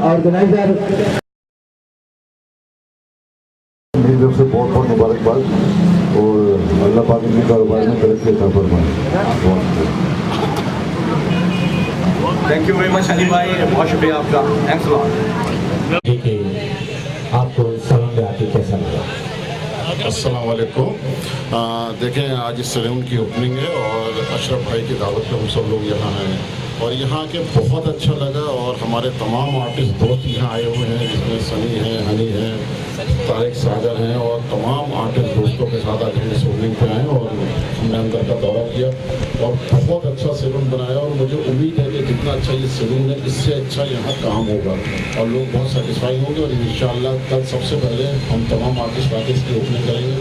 Organiser मेरी तरफ से बहुत बहुत मुबारकबाद और अल्लाह पाक इनके कारोबार में तरक्की अता फरमाए। Thank you very much Ali भाई, बहुत शुक्रिया आपका, थैंक्स लॉट। आपको सलाम आके कैसा लगा? अस्सलाम वालेकुम। देखें, आज इस सैलून की ओपनिंग है और अशरफ भाई की दावत पे हम सब लोग यहाँ हैं और यहाँ के बहुत अच्छा लगा और हमारे तमाम आर्टिस्ट दोस्त यहाँ आए हुए हैं, जिसमें सनी है, हनी है, तारिक सागर हैं और तमाम आर्टिस्ट दोस्तों के साथ आज हम इस ओपनिंग पे आए और हमने अंदर का दौरा किया और बहुत अच्छा सैलून बनाया और मुझे उम्मीद है कि जितना अच्छा ये सैलून है इससे अच्छा यहाँ काम होगा और लोग बहुत सेटिस्फाई होंगे और इंशाअल्लाह कल सबसे पहले हम तमाम आर्टिस्ट की ओपनिंग करेंगे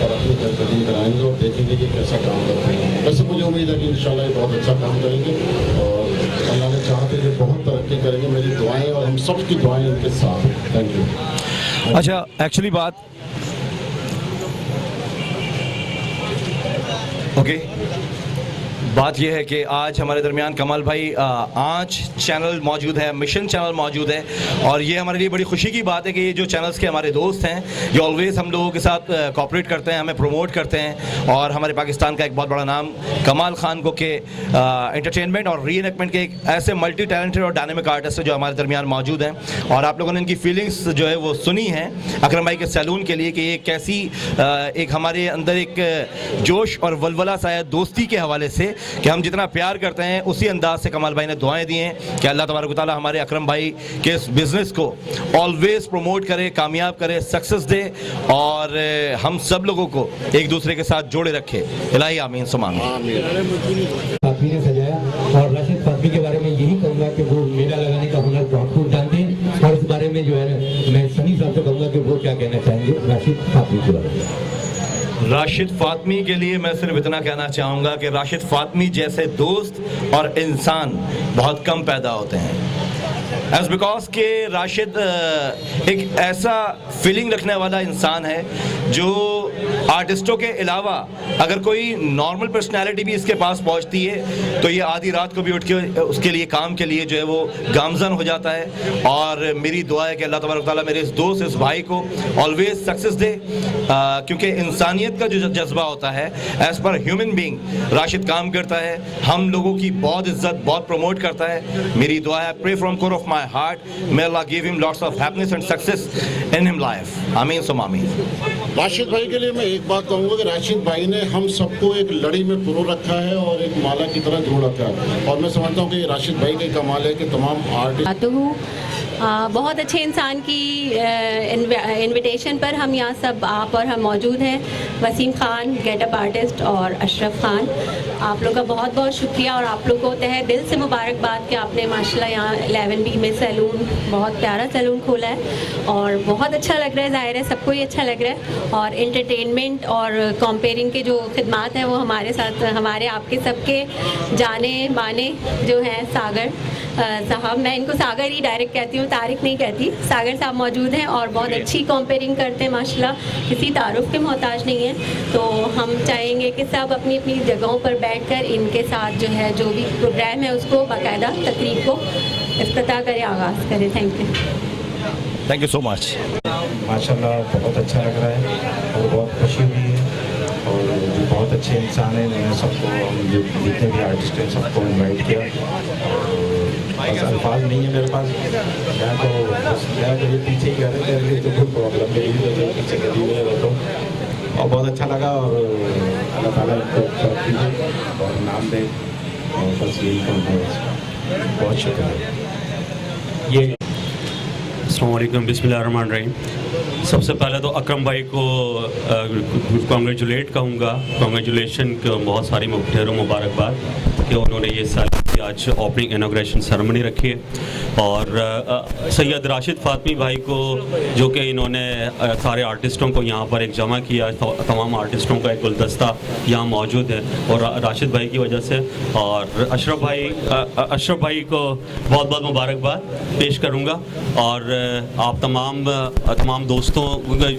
और अपनी कारकर्दगी कराएंगे और देखेंगे कि कैसा काम करते हैं। वैसे मुझे उम्मीद है कि इंशाअल्लाह ये बहुत अच्छा काम करेंगे और अल्लाह ने चाहते हुए बहुत तरक्की करेंगे। मेरी दुआएं और हम सब की दुआएं उनके साथ हैं। Thank you. अच्छा, एक्चुअली बात बात यह है कि आज हमारे दरमियान कमाल भाई आँच चैनल मौजूद है, मिशन चैनल मौजूद है और ये हमारे लिए बड़ी खुशी की बात है कि ये जो चैनल्स के हमारे दोस्त हैं ये ऑलवेज़ हम लोगों के साथ कोऑपरेट करते हैं, हमें प्रमोट करते हैं और हमारे पाकिस्तान का एक बहुत बड़ा नाम कमाल खान को के एंटरटेनमेंट और रीएनैक्टमेंट के एक ऐसे मल्टी टैलेंटेड और डायनेमिक आर्टिस्ट है जो हमारे दरमियान मौजूद हैं और आप लोगों ने इनकी फीलिंग्स जो है वो सुनी है अकरम भाई के सैलून के लिए कि ये कैसी एक हमारे अंदर एक जोश और वलवला सा है दोस्ती के हवाले से कि हम जितना प्यार करते हैं उसी अंदाज से कमाल भाई ने दुआएं दी हैं कि अल्लाह तबारक तआला हमारे अकरम भाई के इस बिज़नेस को ऑलवेज़ प्रमोट करे, कामयाब करे, सक्सेस दे और हम सब लोगों को एक दूसरे के साथ जोड़े रखे। इलाही आमीन सुमान। फातमी ने सजाया और राशिद फातमी के बारे में यही कहूँगा कि वो मेला लगाने का हुनर बहुत खूब जानते हैं और इस बारे में जो है मैं सनी साहब से कहूँगा कि वो क्या कहना चाहेंगे राशिद फातमी के बारे में। राशिद फातमी के लिए मैं सिर्फ इतना कहना चाहूँगा कि राशिद फातमी जैसे दोस्त और इंसान बहुत कम पैदा होते हैं एज बिकॉज के राशिद एक ऐसा फीलिंग रखने वाला इंसान है जो आर्टिस्टों के अलावा अगर कोई नॉर्मल पर्सनैलिटी भी इसके पास पहुंचती है तो ये आधी रात को भी उठ के उसके लिए काम के लिए जो है वो गामजन हो जाता है और मेरी दुआ है कि अल्लाह तबारक तआला मेरे इस दोस्त इस भाई को ऑलवेज सक्सेस दे क्योंकि इंसानियत का जो जज्बा होता है as per human being Rashid काम करता है, हम लोगों की बहुत इज्जत बहुत प्रमोट करता है। मेरी दुआ है, pray from core of my heart, may Allah give him lots of happiness and success in him life. आमीन सुम आमीन। राशिद भाई के लिए मैं एक बात कहूँगा कि राशिद भाई ने हम सबको एक लड़ी में पुरो रखा है और एक माला की तरह जोड़ रखा है और मैं समझता हूँ कि राशिद भाई का कमाल है कि तमाम आर्टिस्ट बहुत अच्छे इंसान की इनविटेशन पर हम यहाँ सब आप और हम मौजूद हैं। वसीम खान गेटअप आर्टिस्ट और अशरफ खान, आप लोग का बहुत बहुत शुक्रिया और आप लोग को तहे दिल से मुबारकबाद कि आपने माशाल्लाह यहाँ 11B में सैलून बहुत प्यारा सैलून खोला है और बहुत अच्छा लग रहा है। ज़ाहिर है सबको ही अच्छा लग रहा है और एंटरटेनमेंट और कंपेयरिंग के जो खिदमात हैं वो हमारे साथ हमारे आपके सबके जाने माने जो हैं सागर साहब, मैं इनको सागर ही डायरेक्ट कहती हूँ, तारिक नहीं कहती, सागर साहब मौजूद हैं और बहुत अच्छी कंपेयरिंग करते हैं माशाल्लाह, किसी तारुफ के मोहताज नहीं है। तो हम चाहेंगे कि सब अपनी अपनी जगहों पर बैठकर इनके साथ जो है जो भी प्रोग्राम है उसको बाकायदा तकरीब को इफ्तिताह करें, आगाज़ करें। Thank you so much. माशाल्लाह बहुत अच्छा लग रहा है और बहुत खुशी हुई है और जो बहुत अच्छे इंसान हैं मैंने सबको जितने भी आर्टिस्ट हैं सबको इन्वाइट किया। बस अल्फाज नहीं है मेरे पास, मैं तो बस मैं तो ये पीछे ही कह रहे थे अभी तो कोई प्रॉब्लम नहीं है तो पीछे कर दी मेरे तो और बहुत अच्छा लगा और अल्लाह ताला को तरक्की दे और नाम दे और बस यही कहूँगा। बहुत शुक्रिया। ये अस्सलाम वालेकुम, बिस्मिल्लाहिर्रहमानिर्रहीम। सबसे पहले तो अकरम भाई को कॉन्ग्रेचुलेट कहूँगा, कॉन्ग्रेचुलेशन बहुत सारी ढेरों मुबारकबाद कि उन्होंने ये साल आज ओपनिंग इनॉग्रेशन सेरेमनी रखी है और सैयद राशिद फातमी भाई को जो कि इन्होंने सारे आर्टिस्टों को यहाँ पर एक जमा किया, तमाम आर्टिस्टों का एक गुलदस्ता यहाँ मौजूद है और राशिद भाई की वजह से और अशरफ भाई को बहुत बहुत मुबारकबाद पेश करूँगा और आप तमाम दोस्तों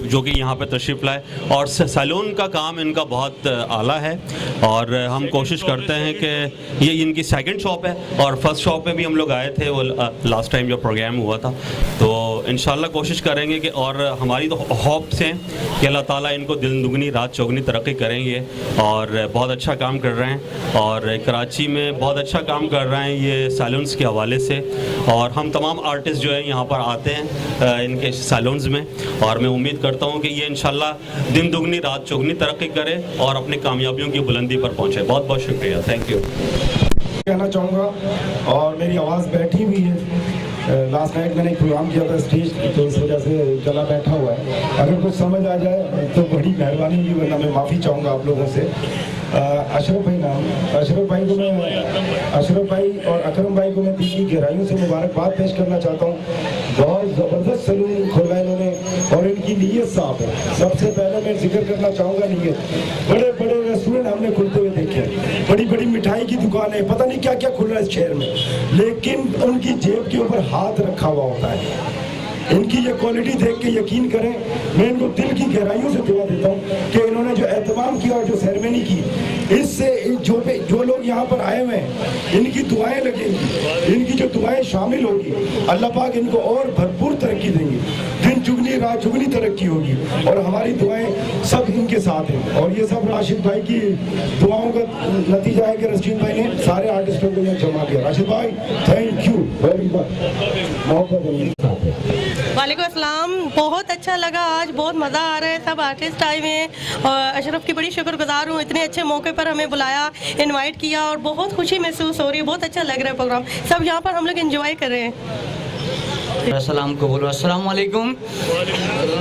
जो कि यहाँ पर तशरीफ़ लाए और सैलून का काम इनका बहुत आला है और हम कोशिश करते हैं कि ये इनकी सेकंड शॉप है और फर्स्ट शॉप में भी हम लोग आए थे वो लास्ट टाइम जो प्रोग्राम हुआ था। तो इंशाल्लाह कोशिश करेंगे कि, और हमारी तो होप्स हैं कि अल्लाह ताला इनको दिन दुगनी रात चौगनी तरक्की करेंगे और बहुत अच्छा काम कर रहे हैं और कराची में बहुत अच्छा काम कर रहे हैं ये सैलून्स के हवाले से। और हम तमाम आर्टिस्ट जो है यहाँ पर आते हैं इनके सैलून्स में और मैं उम्मीद करता हूँ कि ये इंशाल्लाह दिन दुगनी रात चौगनी तरक्की करे और अपनी कामयाबियों की बुलंदी पर पहुँचे। बहुत बहुत शुक्रिया, थैंक यू। कहना चाहूँगा और मेरी आवाज़ बैठी हुई है। लास्ट नाइट मैंने एक प्रोग्राम किया था स्टेज, तो इस वजह से गला बैठा हुआ है। अगर कुछ समझ आ जाए तो बड़ी मेहरबानी होगी, वरना मैं माफ़ी चाहूँगा आप लोगों से। अशरफ भाई नाम, अशरफ भाई और अकरम भाई को मैं दिल की गहराइयों से मुबारकबाद पेश करना चाहता हूँ। बहुत ज़बरदस्त सैलून खोला इन्होंने और इनकी नीयत साफ है। सबसे पहले मैं जिक्र करना चाहूँगा नीयत। बड़े बड़े रेस्टोरेंट हमने खुलते हुए देखे, बड़ी बड़ी मिठाई की दुकानें, पता नहीं क्या क्या खुल रहा है इस शहर में, लेकिन उनकी जेब के ऊपर हाथ रखा हुआ होता है। इनकी ये क्वालिटी देख के यकीन करें, मैं इनको दिल की गहराइयों से दुआ देता हूँ कि इन्होंने जो एहतमाम किया और जो सेरेमनी की, इससे जो लोग यहाँ पर आए हुए हैं इनकी दुआएं लगेंगी, इनकी जो दुआएं शामिल होगी, अल्लाह पाक इनको और भरपूर तरक्की देंगे, दिन चुगनी रात चुगनी तरक्की होगी और हमारी दुआएं सब इनके साथ हैं। और ये सब राशिद भाई की दुआओं का नतीजा है कि रशीद भाई ने सारे आर्टिस्टों को यहाँ जमा किया। राशिद भाई थैंक यू वेरी मच। वालेकुम अस्सलाम। बहुत अच्छा लगा, आज बहुत मज़ा आ रहा है, सब आर्टिस्ट आए हुए हैं और अशरफ की बड़ी शुक्रगुजार हूँ, इतने अच्छे मौके पर हमें बुलाया, इनवाइट किया और बहुत खुशी महसूस हो रही है, बहुत अच्छा लग रहा है प्रोग्राम, सब यहाँ पर हम लोग एंजॉय कर रहे हैं। अस्सलाम को बोलो अस्सलाम वालेकुम।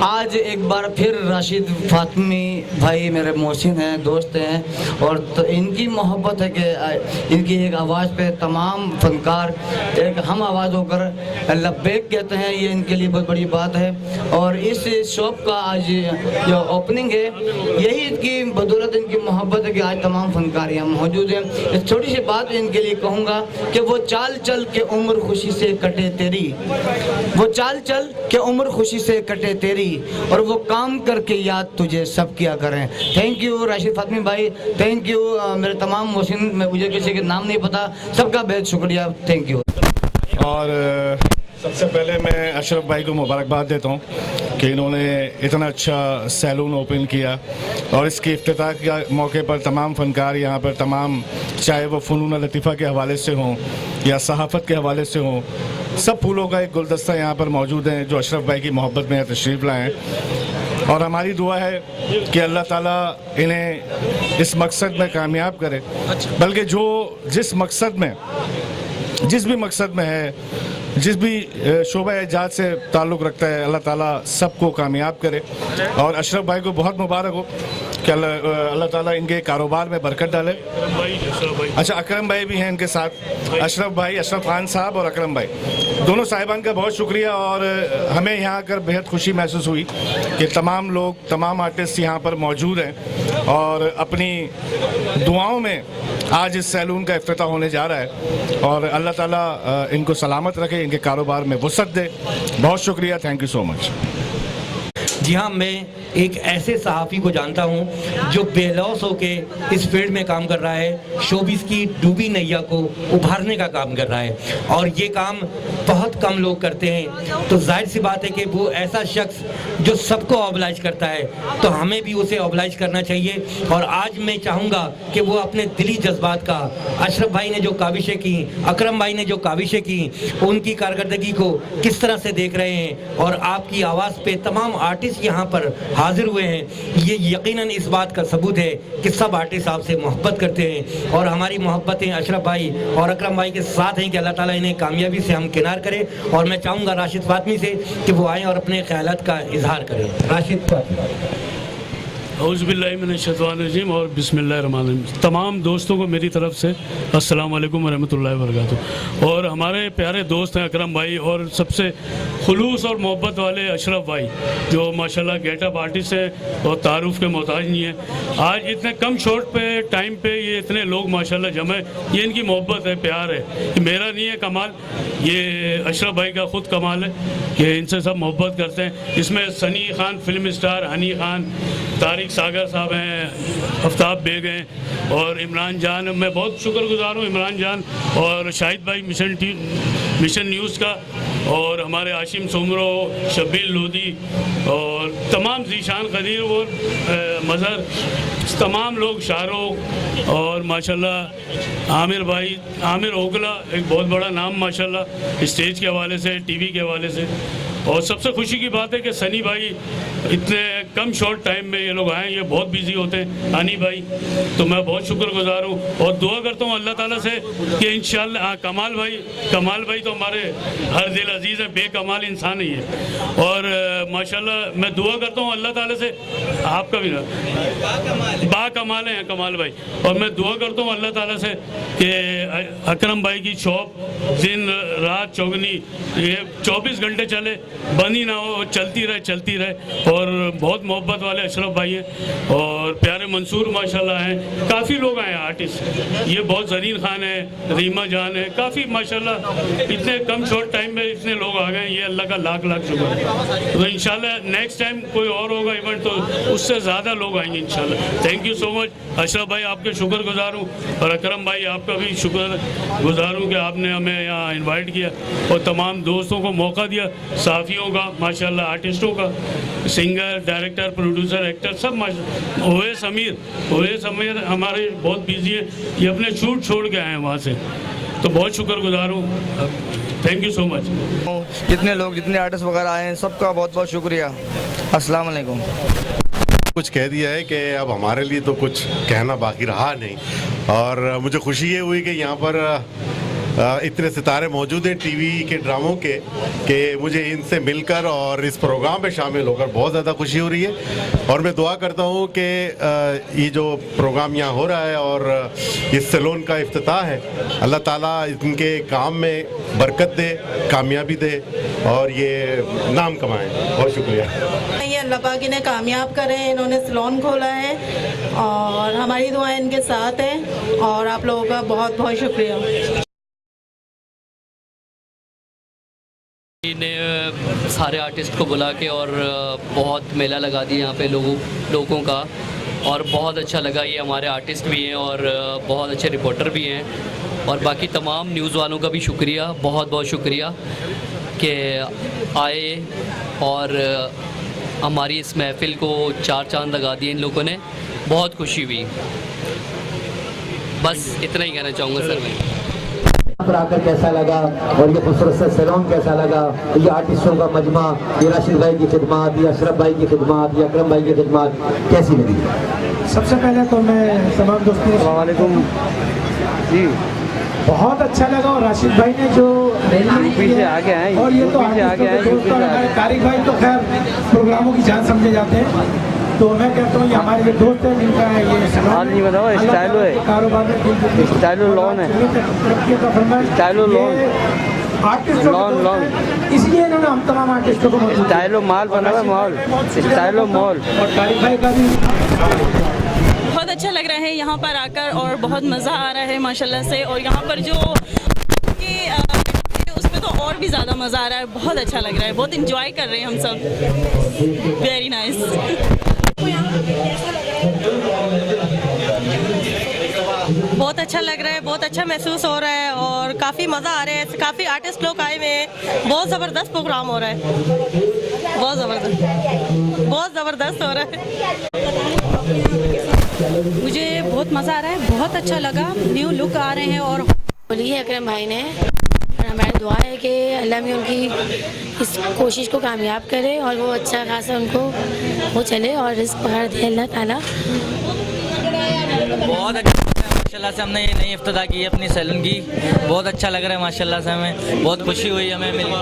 आज एक बार फिर राशिद फातमी भाई मेरे मोहसिन हैं, दोस्त हैं और तो इनकी मोहब्बत है कि इनकी एक आवाज़ पे तमाम फनकार एक हम आवाज़ होकर लब्बैक कहते हैं, ये इनके लिए बहुत बड़ी बात है। और इस शॉप का आज जो ओपनिंग है यही इनकी बदौलत, इनकी मोहब्बत है कि आज तमाम फनकार यहाँ मौजूद हैं। एक छोटी सी बात इनके लिए कहूँगा कि वो चाल चल के उम्र खुशी से कटे तेरी, वो चाल चल के उम्र खुशी से कटे तेरी और वो काम करके याद तुझे सब किया करें। थैंक यू राशिद फातमी भाई, थैंक यू मेरे तमाम मोहसिन, मुझे किसी के नाम नहीं पता, सबका बेहद शुक्रिया, थैंक यू। और सबसे पहले मैं अशरफ भाई को मुबारकबाद देता हूँ कि इन्होंने इतना अच्छा सैलून ओपन किया और इसके इफ्तिताह के मौके पर तमाम फनकार यहाँ पर, तमाम चाहे वो फ़नून लतीफ़ा के हवाले से हों या सहाफ़त के हवाले से हों, सब फूलों का एक गुलदस्ता यहाँ पर मौजूद है जो अशरफ भाई की मोहब्बत में तशरीफ़ लाए हैं। और हमारी दुआ है कि अल्लाह ताला इन्हें इस मकसद में कामयाब करे, बल्कि जो जिस भी मकसद में है, जिस भी शोबा एजाज से ताल्लुक़ रखता है, अल्लाह ताला सबको कामयाब करे। और अशरफ भाई को बहुत मुबारक हो कि अल्लाह ताला इनके कारोबार में बरकत डाले। अच्छा, अकरम भाई भी हैं इनके साथ, अशरफ भाई, अशरफ खान साहब और अकरम भाई, दोनों साहिबान का बहुत शुक्रिया। और हमें यहाँ आकर बेहद खुशी महसूस हुई कि तमाम लोग, तमाम आर्टिस्ट यहाँ पर मौजूद हैं और अपनी दुआओं में आज इस सैलून का इफ्तिताह होने जा रहा है और अल्लाह ताला इनको सलामत रखे, इनके कारोबार में वुसअत दे। बहुत शुक्रिया, थैंक यू सो मच। जी हाँ, मैं एक ऐसे सहाफ़ी को जानता हूँ जो बेलौस होके इस फील्ड में काम कर रहा है, शोबिस की डूबी नैया को उभारने का काम कर रहा है और ये काम बहुत कम लोग करते हैं। तो जाहिर सी बात है कि वो ऐसा शख्स जो सबको ऑब्लाइज करता है, तो हमें भी उसे ऑब्लाइज करना चाहिए। और आज मैं चाहूँगा कि वो अपने दिली जज्बात का, अशरफ भाई ने जो काविशें की, अकरम भाई ने जो काविशें की, उनकी कारकर्दगी को किस तरह से देख रहे हैं और आपकी आवाज़ पे तमाम आर्टिस्ट यहाँ पर हाजिर हुए हैं। ये यकीनन इस बात का सबूत है कि सब आर्टिस्ट आपसे मोहब्बत करते हैं और हमारी मोहब्बतें अशरफ भाई और अकरम भाई के साथ हैं कि अल्लाह ताला इन्हें कामयाबी से हम किनार करें। और मैं चाहूँगा राशिद फातमी से कि वो आएँ और अपने ख्यालात का इजहार करें। राशिद फातमी। औज़ुबिल्लाहिमिनश्शैतानिर्रजीम और बिस्मिल्लाहिर्रहमानिर्रहीम। तमाम दोस्तों को मेरी तरफ से अस्सलाम वालेकुम वरहमतुल्लाहि वबरकातुहू। और हमारे प्यारे दोस्त हैं अकरम भाई और सबसे खुलूस और मोहब्बत वाले अशरफ भाई जो माशाल्लाह गेटअप आर्टिस्ट हैं और तारुफ के मोहताज नहीं है। आज इतने कम शॉर्ट पे टाइम पे ये इतने लोग माशाल्लाह जमे, ये इनकी मोहब्बत है, प्यार है, ये मेरा नहीं है कमाल, ये अशरफ भाई का ख़ुद कमाल है कि इनसे सब मोहब्बत करते हैं। इसमें सनी खान फिल्म स्टार, हनी खान, तारिक फारिक सागर साहब हैं, आफ्ताब बेग हैं और इमरान जान। मैं बहुत शुक्रगुजार हूँ इमरान जान और शाहिद भाई मिशन न्यूज़ का, और हमारे आशिम सुमरो, शब्बीर लोधी और तमाम जीशान खदीर और मज़हर, तमाम लोग, शाहरुख और माशाल्लाह आमिर भाई, आमिर ओगला एक बहुत बड़ा नाम माशाल्लाह स्टेज के हवाले से, टीवी के हवाले से। और सबसे खुशी की बात है कि सनी भाई इतने कम शॉर्ट टाइम में ये लोग आए, ये बहुत बिजी होते हैं हनी भाई, तो मैं बहुत शुक्रगुजार हूँ और दुआ करता हूँ अल्लाह ताला से कि इंशाल्लाह कमाल भाई तो हमारे हर दिल अजीज़ है, बेकमाल इंसान ही है। और माशाल्लाह मैं दुआ करता हूँ अल्लाह ताला से, आपका भी ना बाकमाल हैं कमाल भाई, और मैं दुआ करता हूँ अल्लाह ताला से कि अकरम भाई की शॉप दिन रात चौगनी ये 24 घंटे चले, बंद ही ना हो, चलती रहे। और बहुत मोहब्बत वाले अशरफ भाई हैं और प्यारे मंसूर माशाल्लाह हैं, काफ़ी लोग आए हैं आर्टिस्ट, ये बहुत ज़रीन खान है, रीमा जान है, काफ़ी माशाल्लाह इतने कम शॉर्ट टाइम में इतने लोग आ गए, ये अल्लाह का लाख शुक्र है। तो इंशाल्लाह नेक्स्ट टाइम कोई और होगा इवेंट तो उससे ज़्यादा लोग आएंगे इंशाल्लाह। Thank you so much Ashraf भाई, आपके शुक्रगुजार हूँ, और अकरम भाई आपका भी शुक्रगुजार हूँ कि आपने हमें यहाँ इन्वाइट किया और तमाम दोस्तों को मौका दिया, साफ़ियों का माशाल्लाह, आर्टिस्टों का, सिंगर, डायरेक्टर, प्रोड्यूसर, एक्टर सब माशाल्लाह। ओवैस अमीर हमारे बहुत बिजी है, ये अपने शूट छोड़ के आए हैं वहाँ से, तो बहुत शुक्रगुजार हूँ। Thank you so much. जितने आर्टिस्ट वगैरह आए हैं सबका बहुत बहुत शुक्रिया। अस्सलाम वालेकुम। कुछ कह दिया है कि अब हमारे लिए तो कुछ कहना बाकी रहा नहीं, और मुझे खुशी ये हुई कि यहाँ पर इतने सितारे मौजूद हैं टीवी के ड्रामों के, कि मुझे इनसे मिलकर और इस प्रोग्राम में शामिल होकर बहुत ज़्यादा खुशी हो रही है। और मैं दुआ करता हूँ कि ये जो प्रोग्राम यहाँ हो रहा है और इस सैलून का इफ्तिताह है, अल्लाह ताला इनके काम में बरकत दे, कामयाबी दे और ये नाम कमाएं। बहुत शुक्रिया। ये अल्लाह पाक इन्हें कामयाब करें, इन्होंने सैलून खोला है और हमारी दुआएं इनके साथ हैं, और आप लोगों का बहुत बहुत शुक्रिया। ने सारे आर्टिस्ट को बुला के और बहुत मेला लगा दिया यहाँ पे लोगों का, और बहुत अच्छा लगा। ये हमारे आर्टिस्ट भी हैं और बहुत अच्छे रिपोर्टर भी हैं, और बाकी तमाम न्यूज़ वालों का भी शुक्रिया, बहुत बहुत शुक्रिया कि आए और हमारी इस महफ़िल को 4 चांद लगा दिए इन लोगों ने, बहुत खुशी हुई। बस इतना ही कहना चाहूँगा सर मैं। पर आकर कैसा लगा, और ये खूबसूरत सा सैलून कैसा लगा, ये आर्टिस्टों का मजमा, ये राशिद भाई की खिदमत, ये अशरफ भाई की खिदमत, ये अकरम भाई की खिदमत कैसी लगी? सबसे पहले तो मैं तमाम दोस्तों को वालेकुम जी, बहुत अच्छा लगा। और राशिद भाई ने जो से आगे आए, और ये तो हमारे तारिक भाई तो खैर प्रोग्रामों की जान समझे जाते हैं, तो मैं कहता हूँ ये हमारे जो दोस्त हैं जिनका ये हाल नहीं बताओ, स्टाइलो है, कारोबार में स्टाइलो लोन है, स्टाइलो लोन आर्टिस्ट लोन, इसलिए इन्होंने हम तमाम आर्टिस्टों को स्टाइलो माल बना हुआ, मॉल स्टाइलो मॉल। और तारिक भाई का भी बहुत अच्छा लग रहा है यहाँ पर आकर, और बहुत मज़ा आ रहा है माशाल्लाह से। और यहाँ पर जो उसमें तो और भी ज़्यादा मज़ा आ रहा है, बहुत अच्छा लग रहा है, बहुत इंजॉय कर रहे हैं हम सब। Very nice. बहुत अच्छा लग रहा है, बहुत अच्छा महसूस हो रहा है, और काफ़ी मज़ा आ रहा है। काफ़ी आर्टिस्ट लोग आए हुए हैं, बहुत ज़बरदस्त प्रोग्राम हो रहा है, बहुत ज़बरदस्त हो रहा है। मुझे बहुत मज़ा आ रहा है, बहुत अच्छा लगा, न्यू लुक आ रहे हैं। और बोलिए अकरम भाई ने, और हमारी दुआ है कि अल्लाह में उनकी इस कोशिश को कामयाब करे और वो अच्छा खासा उनको वो चले और रिस्क पकड़ दे अल्लाह ताला। बहुत अच्छा माशाल्लाह से हमने ये नई इफ्तिताह की है अपनी सैलून की, बहुत अच्छा लग रहा है माशाल्लाह से, हमें बहुत खुशी हुई हमें मिली।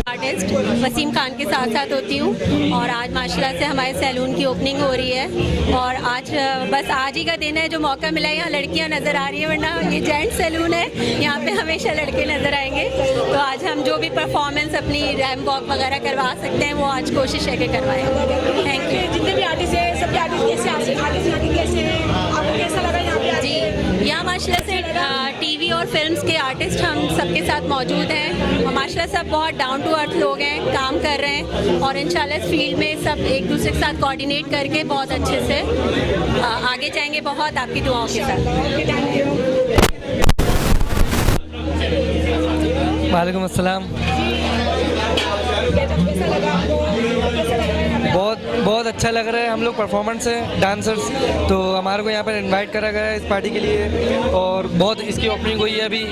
आर्टिस्ट वसीम खान के साथ साथ होती हूँ, और आज माशाल्लाह से हमारे सैलून की ओपनिंग हो रही है, और आज बस आज ही का दिन है जो मौका मिला है। यहाँ लड़कियाँ नज़र आ रही है, वरना ये जेंट सैलून है, यहाँ पे हमेशा लड़के नज़र आएंगे। तो आज हम जो भी परफॉर्मेंस अपनी रैम्प वॉक वगैरह करवा सकते हैं वो आज कोशिश है कि करवाएँ। Thank you. जितने भी आर्टिस्ट हैं सबके आर्टिस्ट कैसे, आपको कैसा लगा यहाँ पे? जी, यहाँ माशाल्लाह से टीवी और फिल्म्स के आर्टिस्ट हम सबके साथ मौजूद हैं। माशाल्लाह सब बहुत डाउन टू अर्थ लोग हैं, काम कर रहे हैं और इंशाल्लाह इस फील्ड में सब एक दूसरे के साथ कोऑर्डिनेट करके बहुत अच्छे से आगे जाएंगे, बहुत आपकी दुआओं के साथ। वालेकुम अस्सलाम। बहुत अच्छा लग रहा है। हम लोग परफॉर्मेंस है डांसर्स, तो हमारे को यहाँ पर इनवाइट करा गया है इस पार्टी के लिए और बहुत इसकी ओपनिंग हुई है अभी।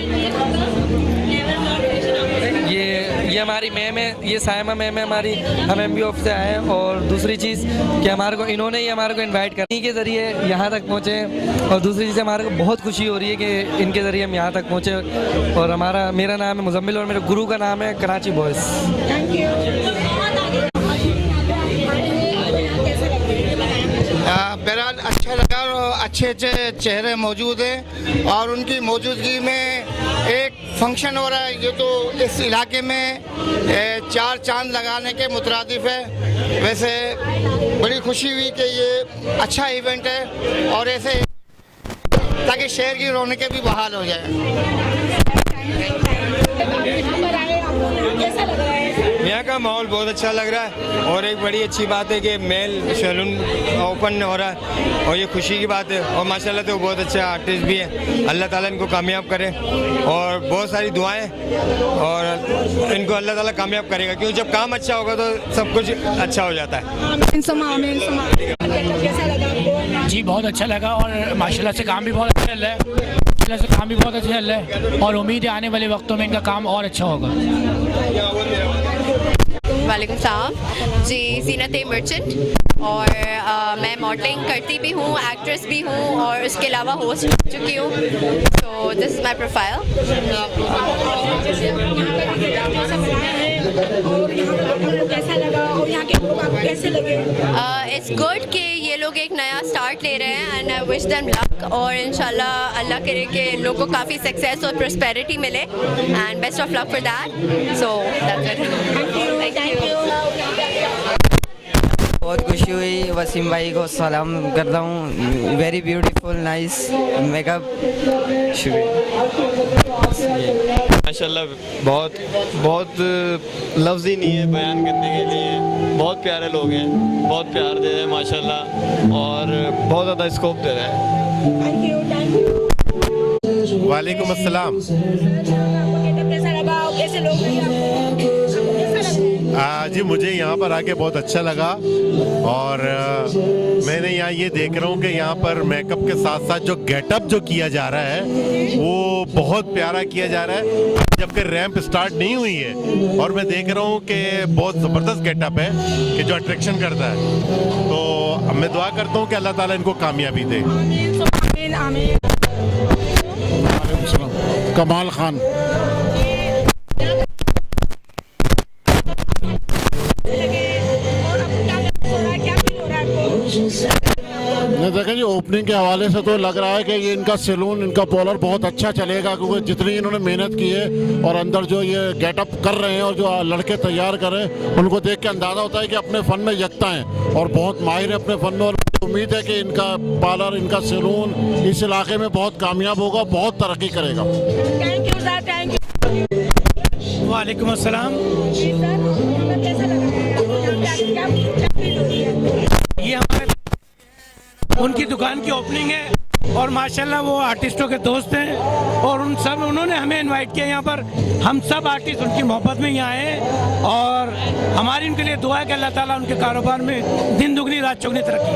ये हमारी मैम है, ये सायमा मैम है हमारी, हम MBOF से आए हैं। और दूसरी चीज़ कि हमारे को इन्होंने ही हमारे को इनवाइट करने के ज़रिए यहाँ तक पहुँचे और दूसरी चीज़ हमारे को बहुत खुशी हो रही है कि इनके ज़रिए हम यहाँ तक पहुँचे। और मेरा नाम है मुजम्मिल और मेरे गुरु का नाम है कराची बॉयज़। बहरहाल अच्छा लगा और अच्छे अच्छे चेहरे मौजूद हैं और उनकी मौजूदगी में एक फंक्शन हो रहा है। ये तो इस इलाके में 4 चांद लगाने के मुतरादिफ है। वैसे बड़ी खुशी हुई कि ये अच्छा इवेंट है और ऐसे ताकि शहर की रौनकें भी बहाल हो जाए। यहाँ का माहौल बहुत अच्छा लग रहा है और एक बड़ी अच्छी बात है कि मेल सैलून ओपन हो रहा है और ये खुशी की बात है। और माशाल्लाह तो बहुत अच्छे आर्टिस्ट भी हैं, अल्लाह ताला इनको कामयाब करे और बहुत सारी दुआएं और इनको अल्लाह ताला कामयाब करेगा, क्योंकि जब काम अच्छा होगा तो सब कुछ अच्छा हो जाता है। जी बहुत अच्छा लगा और माशाल्लाह से काम भी बहुत अच्छा चल रहा है, माशाल्लाह से काम भी बहुत अच्छा चल रहा है और उम्मीद है आने वाले वक्तों में इनका काम और अच्छा होगा। वालेकुम सलाम जी, ज़ीनत मर्चेंट और मैं मॉडलिंग करती भी हूँ, एक्ट्रेस भी हूँ और उसके अलावा होस्ट कर चुकी हूँ। So this is my profile. कैसा लगा और यहाँ के लोग आपको कैसे लगे? इट्स गुड कि ये लोग एक नया स्टार्ट ले रहे हैं and I wish them luck और इंशाल्लाह अल्लाह करे कि लोगों को काफ़ी सक्सेस और प्रॉस्पेरिटी मिले and best of luck for that. So that's it. Thank you. बहुत खुशी हुई, वसीम भाई को सलाम करता हूँ। Very beautiful nice makeup. माशाल्लाह बहुत लफ्ज़ ही नहीं है बयान करने के लिए। बहुत प्यारे लोग हैं, बहुत प्यार दे रहे हैं माशाल्लाह और बहुत ज़्यादा स्कोप दे रहे हैं। वालेकुम अस्सलाम। कैसा लगा और कैसे लोग जी मुझे यहाँ पर आके बहुत अच्छा लगा और मैंने यहाँ ये देख रहा हूँ कि यहाँ पर मेकअप के साथ साथ जो गेटअप जो किया जा रहा है वो बहुत प्यारा किया जा रहा है, जबकि रैंप स्टार्ट नहीं हुई है और मैं देख रहा हूँ कि बहुत ज़बरदस्त गेटअप है कि जो अट्रैक्शन करता है। तो मैं दुआ करता हूँ कि अल्लाह ताला इनको कामयाबी दे। कमाल खान। देखें जी ओपनिंग के हवाले से तो लग रहा है कि ये इनका सैलून, इनका पार्लर बहुत अच्छा चलेगा, क्योंकि जितनी इन्होंने मेहनत की है और अंदर जो ये गेटअप कर रहे हैं और जो लड़के तैयार कर रहे हैं उनको देख के अंदाज़ा होता है कि अपने फ़न में यकता हैं और बहुत माहिर है अपने फ़न में। और उम्मीद है कि इनका पार्लर, इनका सैलून इस इलाके में बहुत कामयाब होगा, बहुत तरक्की करेगा। Thank you sir, thank you. वालेकुम अस्सलाम। ये हमारे उनकी दुकान की ओपनिंग है और माशाल्लाह वो आर्टिस्टों के दोस्त हैं और उन्होंने हमें इनवाइट किया यहाँ पर। हम सब आर्टिस्ट उनकी मोहब्बत में यहाँ आए और हमारी उनके लिए दुआ है कि अल्लाह ताला उनके कारोबार में दिन दुगनी रात चौगनी तरक्की।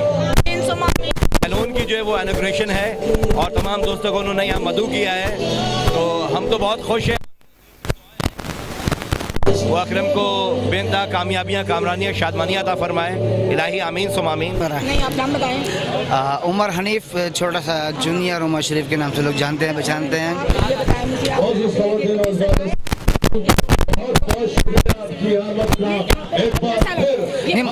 सैलून की जो है वो इनॉग्रेशन है और तमाम दोस्तों को उन्होंने यहाँ मदऊ किया है, तो हम तो बहुत खुश हैं। वो अकरम को बेनता कामयाबियाँ, कामरानियाँ, शादमानियाँ अता फरमाए। इलाही आमीन सुम आमीन। नहीं, आप नाम बताएं। उमर हनीफ, छोटा सा जूनियर उमर शरीफ के नाम से लोग जानते हैं, पहचानते हैं। नहीं,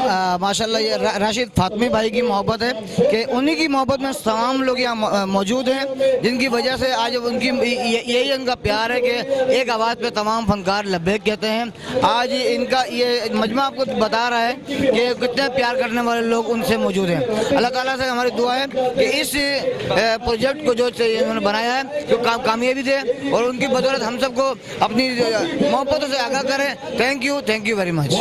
माशाल्लाह ये राशिद फातमी भाई की मोहब्बत है कि उन्हीं की मोहब्बत में तमाम लोग यहाँ मौजूद हैं, जिनकी वजह से आज उनकी यही उनका प्यार है कि एक आवाज़ पे तमाम फनकार लब्बैक कहते हैं। आज इनका ये मजमा आपको बता रहा है कि कितने प्यार करने वाले लोग उनसे मौजूद हैं। अल्लाह ताला से हमारी दुआ है कि इस प्रोजेक्ट को जो इन्होंने बनाया है जो कामयाबी दे और उनकी बदौलत हम सबको अपनी मोहब्बतों से आगाह करें। Thank you very much.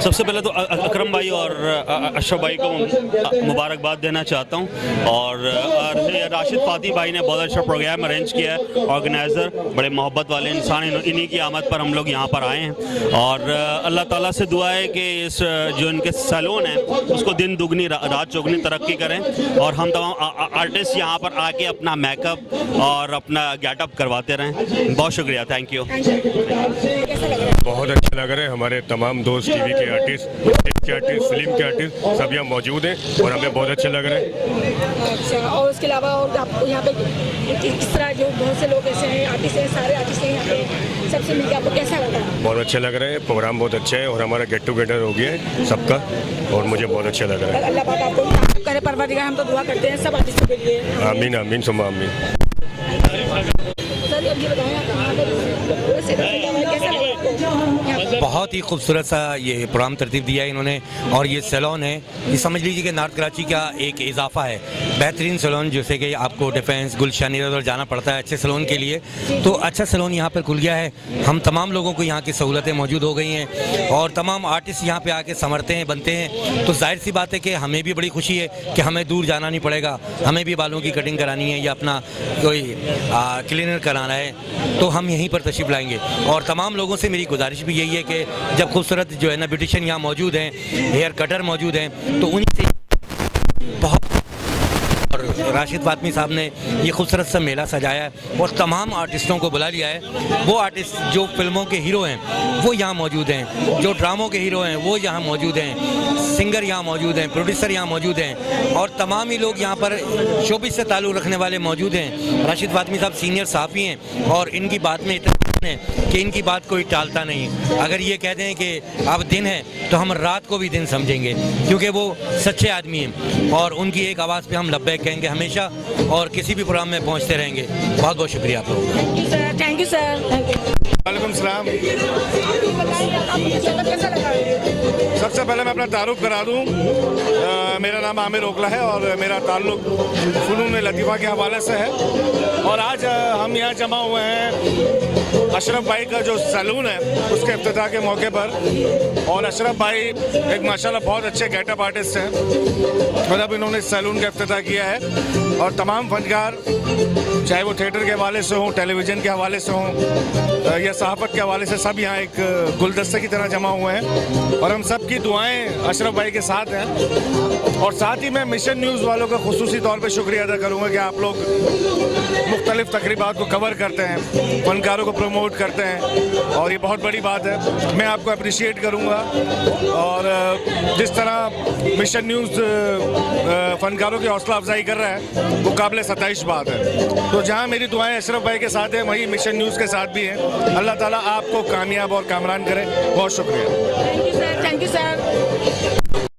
सबसे पहले तो अकरम भाई और अशरफ भाई को मुबारकबाद देना चाहता हूँ और राशिद फाती भाई ने बहुत अच्छा प्रोग्राम अरेंज किया है। ऑर्गेनाइज़र बड़े मोहब्बत वाले इंसान, इन्हीं की आमद पर हम लोग यहाँ पर आए हैं और अल्लाह ताला से दुआ है कि इस जो इनके सैलून है उसको दिन दुगनी रात चौगनी तरक्की करें और हम तमाम आर्टिस्ट यहाँ पर आके अपना मेकअप और अपना गेटअप करवाते रहें। बहुत शुक्रिया, थैंक यू। बहुत अच्छा लग रहा है। हमारे तमाम दोस्त टीवी के आर्टिस्ट, के आर्टिस्ट, फिल्म के आर्टिस्ट सब यहाँ मौजूद हैं और हमें बहुत अच्छा लग रहा है। अच्छा, और उसके अलावा और आपको यहाँ पे किस तरह जो बहुत से लोग ऐसे हैं, आर्टिस्ट हैं, सारे आर्टिस्ट हैं यहाँ पे, सबसे मिलकर आपको कैसा लगा? बहुत अच्छा लग रहा है, प्रोग्राम बहुत अच्छा है और हमारा गेट टुगेदर हो गया है सबका और मुझे बहुत अच्छा लग रहा है। अल्लाह पाक आपको करे परवरदिगार, हम तो दुआ करते हैं सब आर्टिस्टों के लिए। आमीन आमीन सुम्मा आमीन। सर अब ये बताएं कहाँ पे कैसा लगा आपको? बहुत ही खूबसूरत सा ये प्रोग्राम तरतीब दिया है इन्होंने और ये सैलून है, ये समझ लीजिए कि नॉर्थ कराची का एक इजाफा है। बेहतरीन सैलून, जैसे कि आपको डिफेंस, गुलशन इधर उधर जाना पड़ता है अच्छे सैलून के लिए, तो अच्छा सैलून यहाँ पर खुल गया है। हम तमाम लोगों को यहाँ की सहूलतें मौजूद हो गई हैं और तमाम आर्टिस्ट यहाँ पे आके संवरते हैं, बनते हैं। तो जाहिर सी बात है कि हमें भी बड़ी खुशी है कि हमें दूर जाना नहीं पड़ेगा, हमें भी बालों की कटिंग करानी है या अपना कोई क्लीनर कराना है तो हम यहीं पर तशरीफ़ लाएंगे। और तमाम लोगों से मेरी गुजारिश भी यही है कि जब खूबसूरत जो है ना ब्यूटिशियन यहाँ मौजूद हैं, हेयर कटर मौजूद हैं, तो उन्हीं से बहुत और राशिद फातमी साहब ने ये खूबसूरत सा मेला सजाया है और तमाम आर्टिस्टों को बुला लिया है। वो आर्टिस्ट जो फिल्मों के हीरो हैं वो यहाँ मौजूद हैं, जो ड्रामों के हीरो हैं वो यहाँ मौजूद हैं, सिंगर यहाँ मौजूद हैं, प्रोड्यूसर यहाँ मौजूद हैं और तमाम ही लोग यहाँ पर शोबिस से ताल्लुक़ रखने वाले मौजूद हैं। राशिद फातमी साहब सीनियर सहाफ़ी हैं और इनकी बात में इतना है कि इनकी बात कोई टालता नहीं। अगर ये कह दें कि अब दिन है तो हम रात को भी दिन समझेंगे, क्योंकि वो सच्चे आदमी हैं और उनकी एक आवाज़ पे हम लब्बैक कहेंगे हमेशा और किसी भी प्रोग्राम में पहुंचते रहेंगे। बहुत बहुत शुक्रिया आप लोगों का। Thank you sir. वालेकुम सलाम। सबसे पहले मैं अपना तारुफ करा दूं, मेरा नाम आमिर ओखला है और मेरा ताल्लुक़ फ़नून लतीफ़ा के हवाले से है और आज हम यहाँ जमा हुए हैं अशरफ भाई का जो सैलून है उसके इफ्तिताह के मौके पर। और अशरफ भाई एक माशाल्लाह बहुत अच्छे गेटअप आर्टिस्ट हैं, मतलब इन्होंने सैलून का इफ्तिताह किया है और तमाम फनकार चाहे वो थिएटर के हवाले से हों, टेलीविज़न के हवाले से हों या सहाफ़त के हवाले से, सब यहाँ एक गुलदस्ते की तरह जमा हुए हैं और हम सब की दुआएं अशरफ भाई के साथ हैं। और साथ ही मैं मिशन न्यूज़ वालों का खुसूसी तौर पे शुक्रिया अदा करूँगा कि आप लोग मुख्तलिफ़ तकरीबात को कवर करते हैं, फनकारों को प्रमोट करते हैं और ये बहुत बड़ी बात है। मैं आपको अप्रिशिएट करूँगा और जिस तरह मिशन न्यूज़ फनकारों की हौसला अफजाई कर रहा है वो काबिल सताइश बात है। तो जहाँ मेरी दुआएं अशरफ भाई के साथ हैं वहीं मिशन न्यूज़ के साथ भी हैं। अल्लाह ताला आपको कामयाब और कामरान करे। बहुत शुक्रिया। Thank you sir.